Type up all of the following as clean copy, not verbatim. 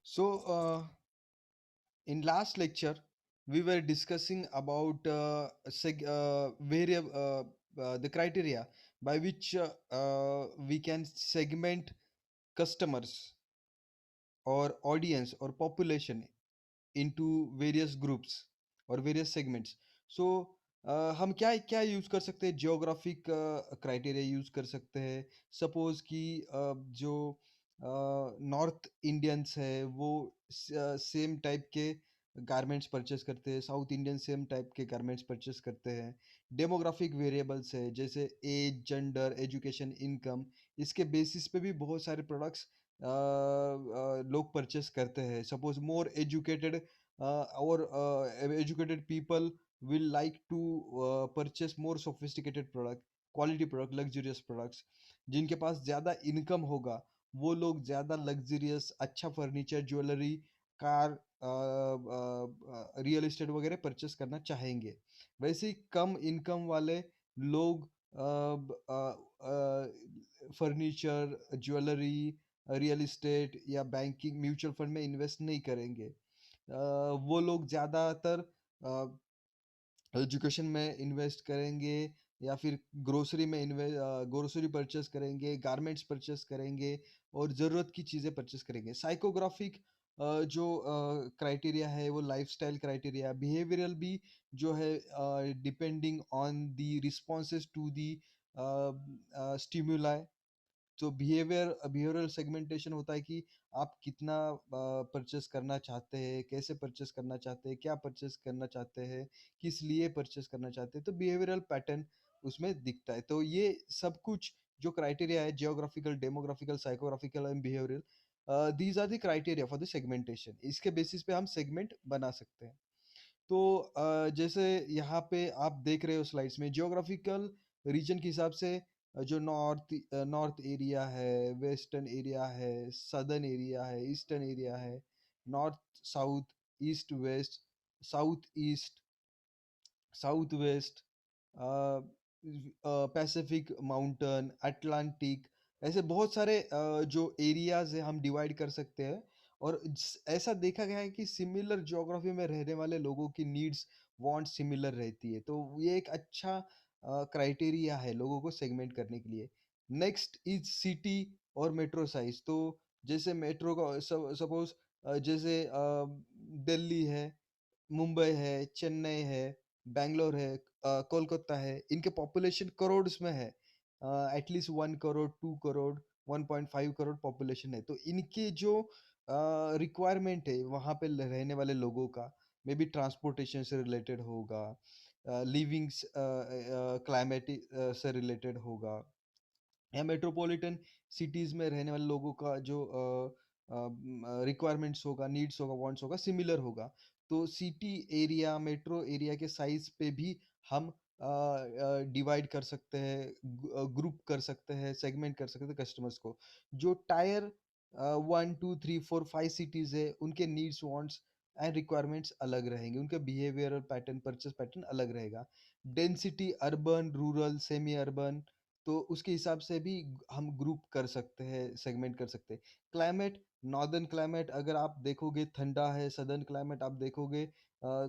So, in last lecture, we were discussing about the criteria by which we can segment customers or audience or population into various groups और various segments. So हम क्या क्या use कर सकते हैं? Geographic criteria use कर सकते हैं। सपोज़ कि जो नॉर्थ इंडियंस है वो सेम टाइप के गारमेंट्स परचेस करते हैं, साउथ इंडियन सेम टाइप के गारमेंट्स परचेस करते हैं। डेमोग्राफिक वेरिएबल्स है जैसे एज, जेंडर, एजुकेशन, इनकम, इसके बेसिस पे भी बहुत सारे प्रोडक्ट्स लोग परचेस करते हैं। Suppose more educated educated people will like to purchase more sophisticated product, quality product, luxurious products. जिनके पास ज़्यादा इनकम होगा वो लोग ज़्यादा लग्जरियस अच्छा furniture, jewellery, car, real estate वगैरह परचेस करना चाहेंगे। वैसे ही कम इनकम वाले लोग फर्नीचर, ज्वेलरी, रियल एस्टेट या बैंकिंग, म्यूचुअल फंड में इन्वेस्ट नहीं करेंगे। वो लोग ज़्यादातर एजुकेशन में इन्वेस्ट करेंगे या फिर ग्रोसरी परचेस करेंगे, गारमेंट्स परचेस करेंगे और ज़रूरत की चीज़ें परचेस करेंगे। साइकोग्राफिक जो क्राइटेरिया है वो लाइफस्टाइल क्राइटेरिया, बिहेवियरल भी जो है depending on the responses to the stimuli. तो बिहेवियरल सेगमेंटेशन होता है कि आप कितना परचेस करना चाहते हैं, कैसे परचेस करना चाहते हैं, क्या परचेस करना चाहते हैं, किस लिए परचेस करना चाहते हैं, तो बिहेवियरल पैटर्न उसमें दिखता है। तो ये सब कुछ जो क्राइटेरिया है, geographical, demographical, psychographical and behavioural, these are the criteria for the segmentation. इसके बेसिस पे हम सेगमेंट बना सकते हैं। तो जैसे यहाँ पे आप देख रहे हो स्लाइड्स में जियोग्राफिकल रीजन के हिसाब से जो नॉर्थ एरिया है, वेस्टर्न एरिया है, सदर्न एरिया है, ईस्टर्न एरिया है, north south, east west, south east, south west, Pacific mountain, Atlantic, ऐसे बहुत सारे जो एरियाज है हम डिवाइड कर सकते हैं। और ऐसा देखा गया है कि सिमिलर ज्योग्राफी में रहने वाले लोगों की नीड्स, वांट सिमिलर रहती है, तो ये एक अच्छा क्राइटेरिया है लोगों को सेगमेंट करने के लिए। नेक्स्ट इज सिटी और मेट्रो साइज। तो जैसे मेट्रो का सपोज जैसे दिल्ली है, मुंबई है, चेन्नई है, बैंगलोर है, कोलकाता है, इनके पॉपुलेशन करोड्स में है। एटलीस्ट 1 करोड़, 2 करोड़, 1.5 करोड़ पॉपुलेशन है। तो इनके जो रिक्वायरमेंट है वहाँ पे रहने वाले लोगों का, मे बी ट्रांसपोर्टेशन से रिलेटेड होगा, लिविंग क्लाइमेट से रिलेटेड होगा, या मेट्रोपॉलिटन सिटीज़ में रहने वाले लोगों का जो रिक्वायरमेंट्स होगा, नीड्स होगा, वांट्स होगा, सिमिलर होगा। तो सिटी एरिया, मेट्रो एरिया के साइज़ पे भी हम डिवाइड कर सकते हैं, ग्रुप कर सकते हैं, सेगमेंट कर सकते हैं कस्टमर्स को। जो टायर 1, 2, 3, 4, 5 सिटीज़ है, उनके नीड्स, वांट्स एंड रिक्वायरमेंट्स अलग रहेंगे। उनका बिहेवियरल पैटर्न, परचेज़ पैटर्न अलग रहेगा। Density urban, rural, semi urban, तो उसके हिसाब से भी हम ग्रुप कर सकते हैं, सेगमेंट कर सकते हैं। क्लाइमेट, नॉर्दर्न क्लाइमेट अगर आप देखोगे ठंडा है, सदर्न क्लाइमेट आप देखोगे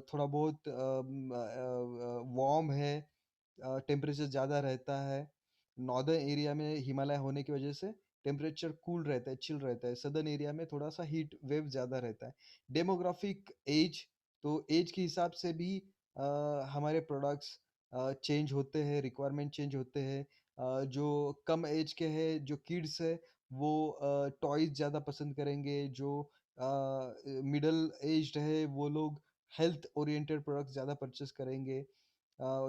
थोड़ा बहुत वार्म है, टेम्परेचर ज़्यादा रहता है। नॉर्दर्न एरिया में हिमालय होने की वजह से टेम्परेचर कूल रहता है, चिल रहता है। सदर्न एरिया में थोड़ा-सा हीट वेव ज़्यादा रहता है। डेमोग्राफिक एज, तो एज के हिसाब से भी हमारे प्रोडक्ट्स चेंज होते हैं, रिक्वायरमेंट चेंज होते हैं। जो कम एज के हैं, जो किड्स है, वो टॉयज़ ज़्यादा पसंद करेंगे। जो मिडल एज्ड है, वो लोग हेल्थ ओरिएंटेड प्रोडक्ट्स ज़्यादा परचेज़ करेंगे,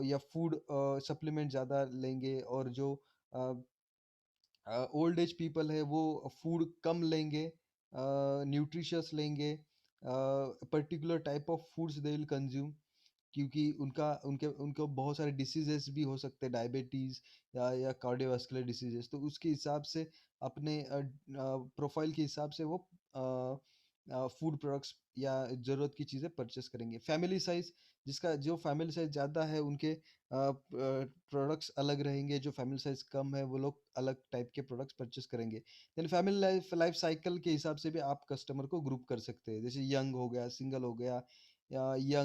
या फूड सप्लीमेंट ज़्यादा लेंगे। और जो अ ओल्ड एज पीपल है वो फूड कम लेंगे, न्यूट्रिशियस लेंगे, particular type of foods they will consume, क्योंकि उनके उनको बहुत सारे डिसीजेस भी हो सकते हैं, डायबिटीज़ या कार्डियोवास्कुलर डिसीजेस। तो उसके हिसाब से अपने प्रोफाइल के हिसाब से वो फूड प्रोडक्ट्स या ज़रूरत की चीज़ें परचेज़ करेंगे। फैमिली साइज़, जिसका जो फैमिली साइज़ ज़्यादा है उनके प्रोडक्ट्स अलग रहेंगे, जो फैमिली साइज़ कम है वो लोग अलग टाइप के प्रोडक्ट्स परचेज़ करेंगे। Then family life life cycle के हिसाब से भी आप कस्टमर को ग्रुप कर सकते हैं। जैसे यंग हो गया, सिंगल हो गया, या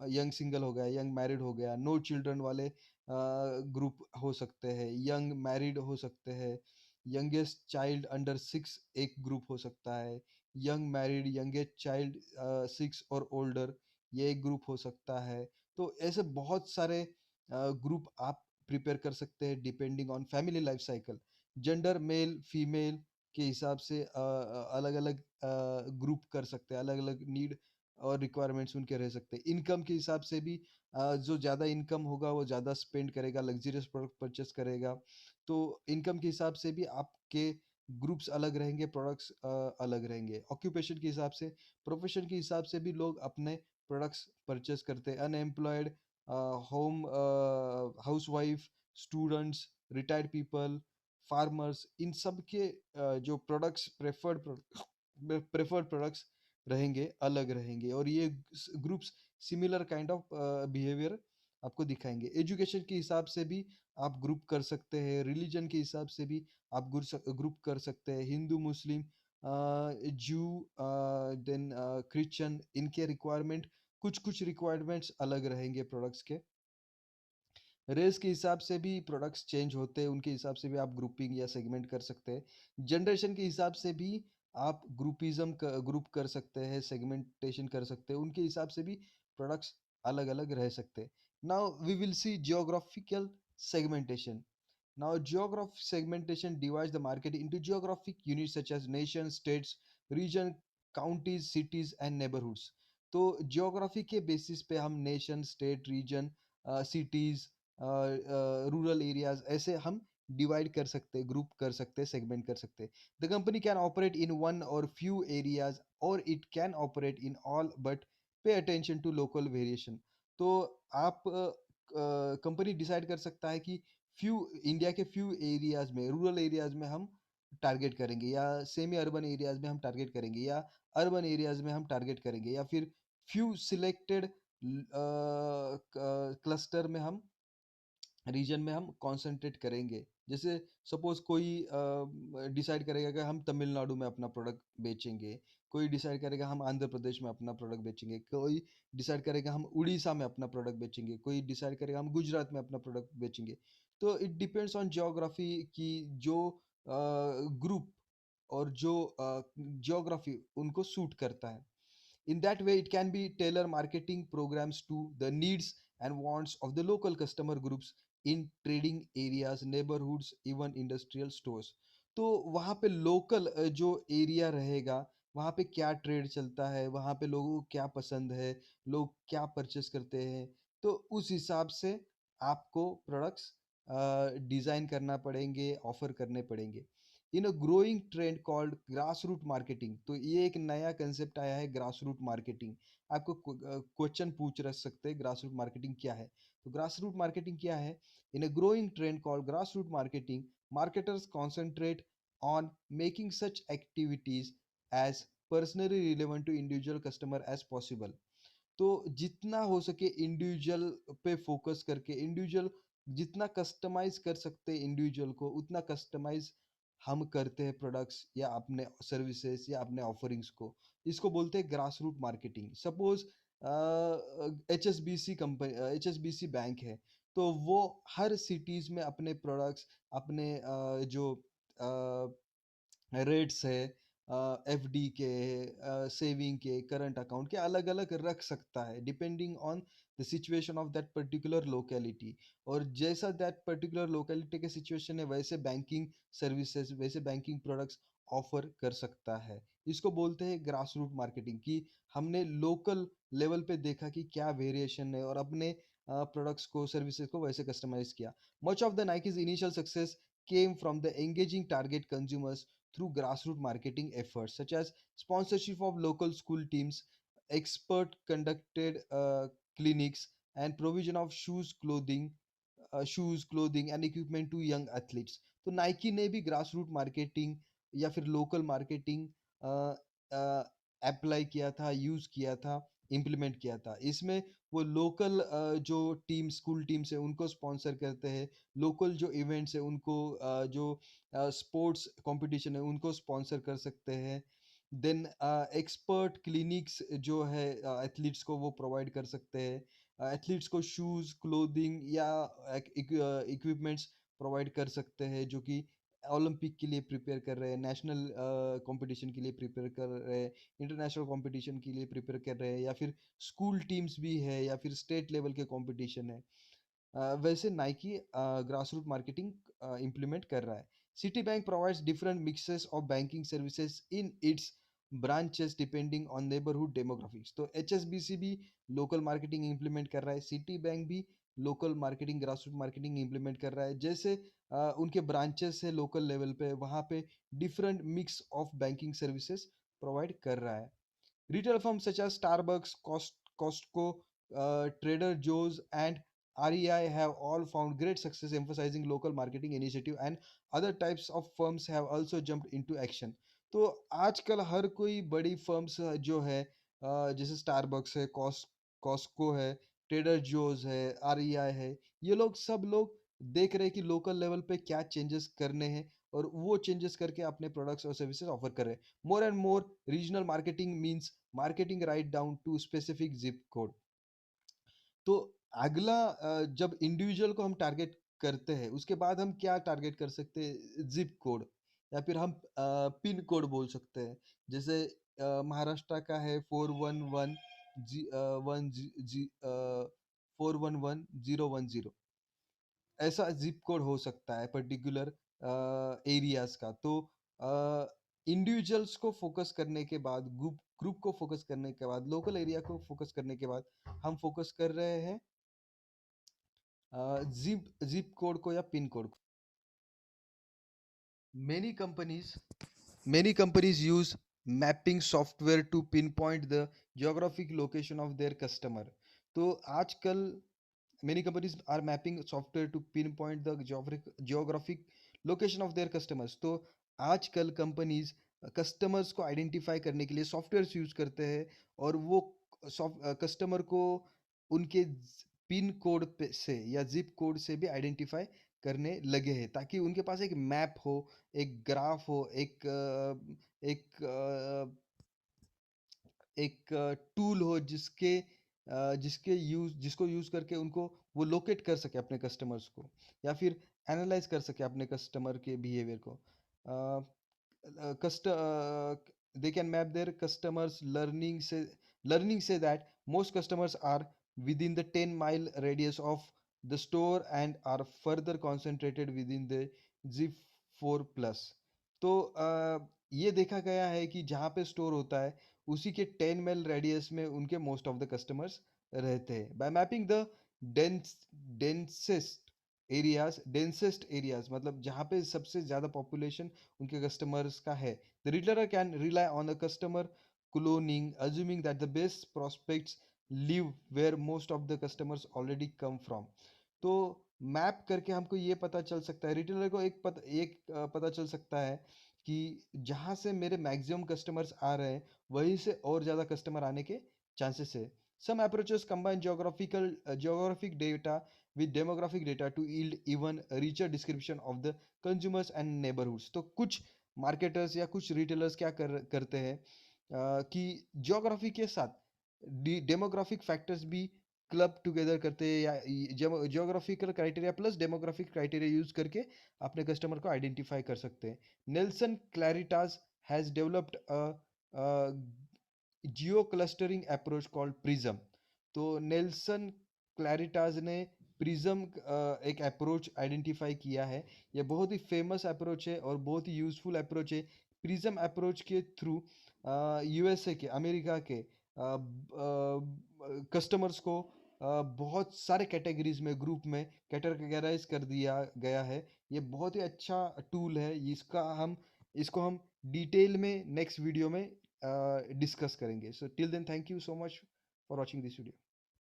यंग सिंगल हो गया, यंग मैरिड हो गया, नो चिल्ड्रन वाले ग्रुप हो सकते हैं, यंग मैरिड हो सकते हैं, यंगेस्ट चाइल्ड अंडर 6 एक ग्रुप हो सकता है, यंग मैरिड यंगेस्ट चाइल्ड 6 और ओल्डर, ये एक ग्रुप हो सकता है। तो ऐसे बहुत सारे ग्रुप आप प्रिपेयर कर सकते हैं depending on family life cycle. Gender male female के हिसाब से अलग-अलग ग्रुप कर सकते हैं, अलग-अलग नीड और रिक्वायरमेंट्स उनके रह सकते हैं। इनकम के हिसाब से भी जो ज़्यादा इनकम होगा वो ज़्यादा स्पेंड करेगा, लग्ज़रियस प्रोडक्ट परचेज़ करेगा। तो इनकम के हिसाब से भी आपके ग्रुप्स अलग रहेंगे, प्रोडक्ट्स अलग रहेंगे। ऑक्यूपेशन के हिसाब से, प्रोफ़ेशन के हिसाब से भी लोग अपने प्रोडक्ट्स परचेज़ करते हैं। Unemployed, housewife, students, retired people, farmers, इन सब के जो प्रोडक्ट्स प्रेफर्ड प्रोडक्ट्स रहेंगे, अलग रहेंगे और ये groups similar kind of behaviour आपको दिखाएँगे। एजुकेशन के हिसाब से भी आप ग्रुप कर सकते हैं, रिलीजन के हिसाब से भी आप ग्रुप कर सकते हैं। हिंदू, मुस्लिम, ज्यू, देन क्रिश्चियन, इनके रिक्वायरमेंट, कुछ-कुछ रिक्वायरमेंट्स अलग रहेंगे प्रोडक्ट्स के। रेस के हिसाब से भी प्रोडक्ट्स चेंज होते हैं, उनके हिसाब से भी आप ग्रुपिंग या सेगमेंट कर सकते हैं। जनरेशन के हिसाब से भी आप ग्रुप कर सकते हैं, सेगमेंटेशन कर सकते हैं, उनके हिसाब से भी प्रोडक्ट्स अलग-अलग रह सकते हैं। Now we will see geographical segmentation. Now, geographic segmentation divides the market into geographic units such as nation, states, region, counties, cities and neighborhoods. तो ज्योग्राफी के बेसिस पे हम nation, state, region, cities, rural areas ऐसे हम divide कर सकते हैं, group कर सकते हैं, सेगमेंट कर सकते हैं. The company can operate in one or few areas or it can operate in all but pay attention to local variation. तो आप कंपनी डिसाइड कर सकता है कि फ्यू इंडिया के फ्यू एरियाज में, रूरल एरियाज में हम टारगेट करेंगे, या सेमी अर्बन एरियाज में हम टारगेट करेंगे, या अर्बन एरियाज में हम टारगेट करेंगे, या फिर फ्यू सिलेक्टेड क्लस्टर में हम, रीजन में हम कंसंट्रेट करेंगे. जैसे सपोज कोई डिसाइड करेगा कि हम तमिलनाडु में अपना प्रोडक्ट बेचेंगे, कोई डिसाइड करेगा हम आंध्र प्रदेश में अपना प्रोडक्ट बेचेंगे, कोई डिसाइड करेगा हम उड़ीसा में अपना प्रोडक्ट बेचेंगे, कोई डिसाइड करेगा हम गुजरात में अपना प्रोडक्ट बेचेंगे. तो इट डिपेंड्स ऑन ज्योग्राफी की जो ग्रुप और जो ज्योग्राफी उनको सूट करता है. In that way, it can be tailor marketing programs to the needs and wants of the local customer groups in trading areas, neighborhoods, even industrial stores. तो वहाँ पे लोकल जो एरिया रहेगा, वहाँ पे क्या ट्रेड चलता है, वहाँ पे लोगों को क्या पसंद है, लोग क्या परचेस करते हैं, तो उस हिसाब से आपको प्रोडक्ट्स डिज़ाइन करना पड़ेंगे, ऑफर करने पड़ेंगे. In a growing trend called grass root marketing, तो ये एक नया कंसेप्ट आया है, ग्रास रूट मार्केटिंग. आपको क्वेश्चन पूछ रख सकते हैं ग्रास रूट मार्केटिंग क्या है. तो ग्रास रूट मार्केटिंग क्या है? In a growing trend called grass root marketing, marketers concentrate on making such activities as personally relevant to individual customer as possible. तो जितना हो सके इंडिविजुअल पे फोकस करके, इंडिविजुअल जितना कस्टमाइज कर सकते हैं इंडिविजुअल को, उतना कस्टमाइज हम करते हैं प्रोडक्ट्स या अपने सर्विसेज या अपने ऑफरिंग्स को. इसको बोलते हैं grass root marketing. Suppose H S B C company, H S B C bank है, तो वो हर सिटीज में अपने प्रोडक्ट्स, अपने जो रेट्स है, एफडी के, सेविंग के, करंट अकाउंट के, अलग अलग रख सकता है depending on the situation of that particular locality. और जैसा दैट पर्टिकुलर लोकेलिटी के सिचुएशन है वैसे बैंकिंग सर्विसेज, वैसे बैंकिंग प्रोडक्ट्स ऑफर कर सकता है. इसको बोलते हैं ग्रास रूट मार्केटिंग, कि हमने लोकल लेवल पे देखा कि क्या वेरिएशन है और अपने प्रोडक्ट्स को, सर्विसेज को वैसे कस्टमाइज किया. Much of the Nike's initial success came from the engaging target consumers through grassroots marketing efforts such as sponsorship of local school teams, expert conducted clinics, and provision of shoes, clothing and equipment to young athletes. तो Nike ने भी grass root marketing या फिर local marketing apply किया था, use किया था, implement किया था। इसमें वो लोकल जो टीम स्कूल टीम्स है उनको स्पॉन्सर करते हैं, लोकल जो इवेंट्स है उनको जो स्पोर्ट्स कॉम्पिटिशन है उनको स्पॉन्सर कर सकते हैं। देन एक्सपर्ट क्लिनिक्स जो है एथलीट्स को वो प्रोवाइड कर सकते हैं। एथलीट्स को शूज़, क्लोथिंग या इक्विपमेंट्स प्रोवाइड कर सकते हैं जो कि ओलंपिक के लिए प्रिपेयर कर रहे हैं, नेशनल कॉम्पिटिशन के लिए प्रिपेयर कर रहे हैं, इंटरनेशनल कॉम्पिटिशन के लिए प्रिपेयर कर रहे हैं या फिर स्कूल टीम्स भी है या फिर स्टेट लेवल के कॉम्पिटिशन है। वैसे Nike grass root marketing implement कर रहा है। Citibank provides different mixes of banking services in its branches depending on neighbourhood demographics. तो एचएसबीसी भी लोकल मार्केटिंग इम्प्लीमेंट कर रहा है, सिटी बैंक भी local marketing grass root marketing implement कर रहा है। जैसे उनके ब्रांचेस है लोकल लेवल पे, वहाँ पे different mix of banking services provide कर रहा है। Retail firms such as Starbucks, Costco, Trader Joe's, and REI have all found great success emphasizing local marketing initiative, and other types of firms have also jumped into action. तो आजकल हर कोई बड़ी firms जो है जैसे स्टारबक्स है, Costco है, trader जोज है, आरईआई है, ये लोग सब लोग देख रहे हैं कि लोकल लेवल पे क्या चेंजेस करने हैं और वो चेंजेस करके अपने प्रोडक्ट्स और सर्विसेज ऑफर कर रहे हैं। More and more, regional marketing means marketing right down to specific zip code. तो अगला जब इंडिविजुअल को हम टारगेट करते हैं, उसके बाद हम क्या टारगेट कर सकते हैं? ज़िप कोड या फिर हम पिन कोड बोल सकते हैं। जैसे महाराष्ट्र का है 411 1 411 010, ऐसा ज़िप कोड हो सकता है पर्टिकुलर एरियाज़ का। तो इंडिविजुअल्स को फ़ोकस करने के बाद, ग्रुप ग्रुप को फ़ोकस करने के बाद, लोकल एरिया को फ़ोकस करने के बाद, हम फ़ोकस कर रहे हैं ज़िप ज़िप कोड को या पिन कोड को। Many companies Many companies use mapping software to pinpoint the geographic location of their customer. तो आजकल many companies are mapping software to pinpoint the geographic location of their customers. तो आजकल companies customers को identify करने के लिए softwares use करते हैं और वो कस्टमर को उनके पिन कोड से या जिप कोड से भी आइडेंटिफाई करने लगे हैं ताकि उनके पास एक मैप हो, एक ग्राफ हो, एक एक टूल हो जिसको यूज करके उनको वो लोकेट कर सके अपने कस्टमर्स को या फिर एनालाइज कर सके अपने कस्टमर के बिहेवियर को। कस्ट they can map their customers learning say that most customers are within the 10-mile radius of the store and are further concentrated within the zip 4 plus। तो ये देखा गया है कि जहाँ पे स्टोर होता है उसी के 10 माइल रेडियस में उनके मोस्ट ऑफ द कस्टमर्स रहते हैं। By mapping the dense densest areas मतलब जहाँ पे सबसे ज़्यादा पॉपुलेशन उनके कस्टमर्स का है, the retailer can rely on the customer cloning assuming that the best prospects live where most of the customers already come from. तो मैप करके हमको ये पता चल सकता है, रिटेलर को पता चल सकता है कि जहाँ से मेरे मैक्सिमम कस्टमर्स आ रहे हैं वहीं से और ज़्यादा कस्टमर आने के चांसेस है। Some approaches combine geographic data with demographic data to yield even richer description of the consumers and neighborhoods। तो कुछ मार्केटर्स या कुछ रिटेलर्स क्या करते हैं कि ज्योग्राफी के साथ डेमोग्राफिक फैक्टर्स भी क्लब टुगेदर करते हैं या geographical criteria plus demographic criteria use करके अपने कस्टमर को आइडेंटिफाई कर सकते हैं। Nielsen Claritas has developed a geo clustering approach called PRIZM. तो नेल्सन क्लैरिटास ने प्रिज्म एक अप्रोच आइडेंटिफाई किया है। ये बहुत ही फेमस अप्रोच है और बहुत ही यूजफुल अप्रोच है। प्रिज्म अप्रोच के थ्रू यूएसए के अमेरिका के कस्टमर्स को बहुत सारे कैटेगरीज में ग्रुप में कैटेगराइज कर दिया गया है। ये बहुत ही अच्छा टूल है। इसको हम डिटेल में नेक्स्ट वीडियो में डिस्कस करेंगे। So till then thank you so much for watching this video.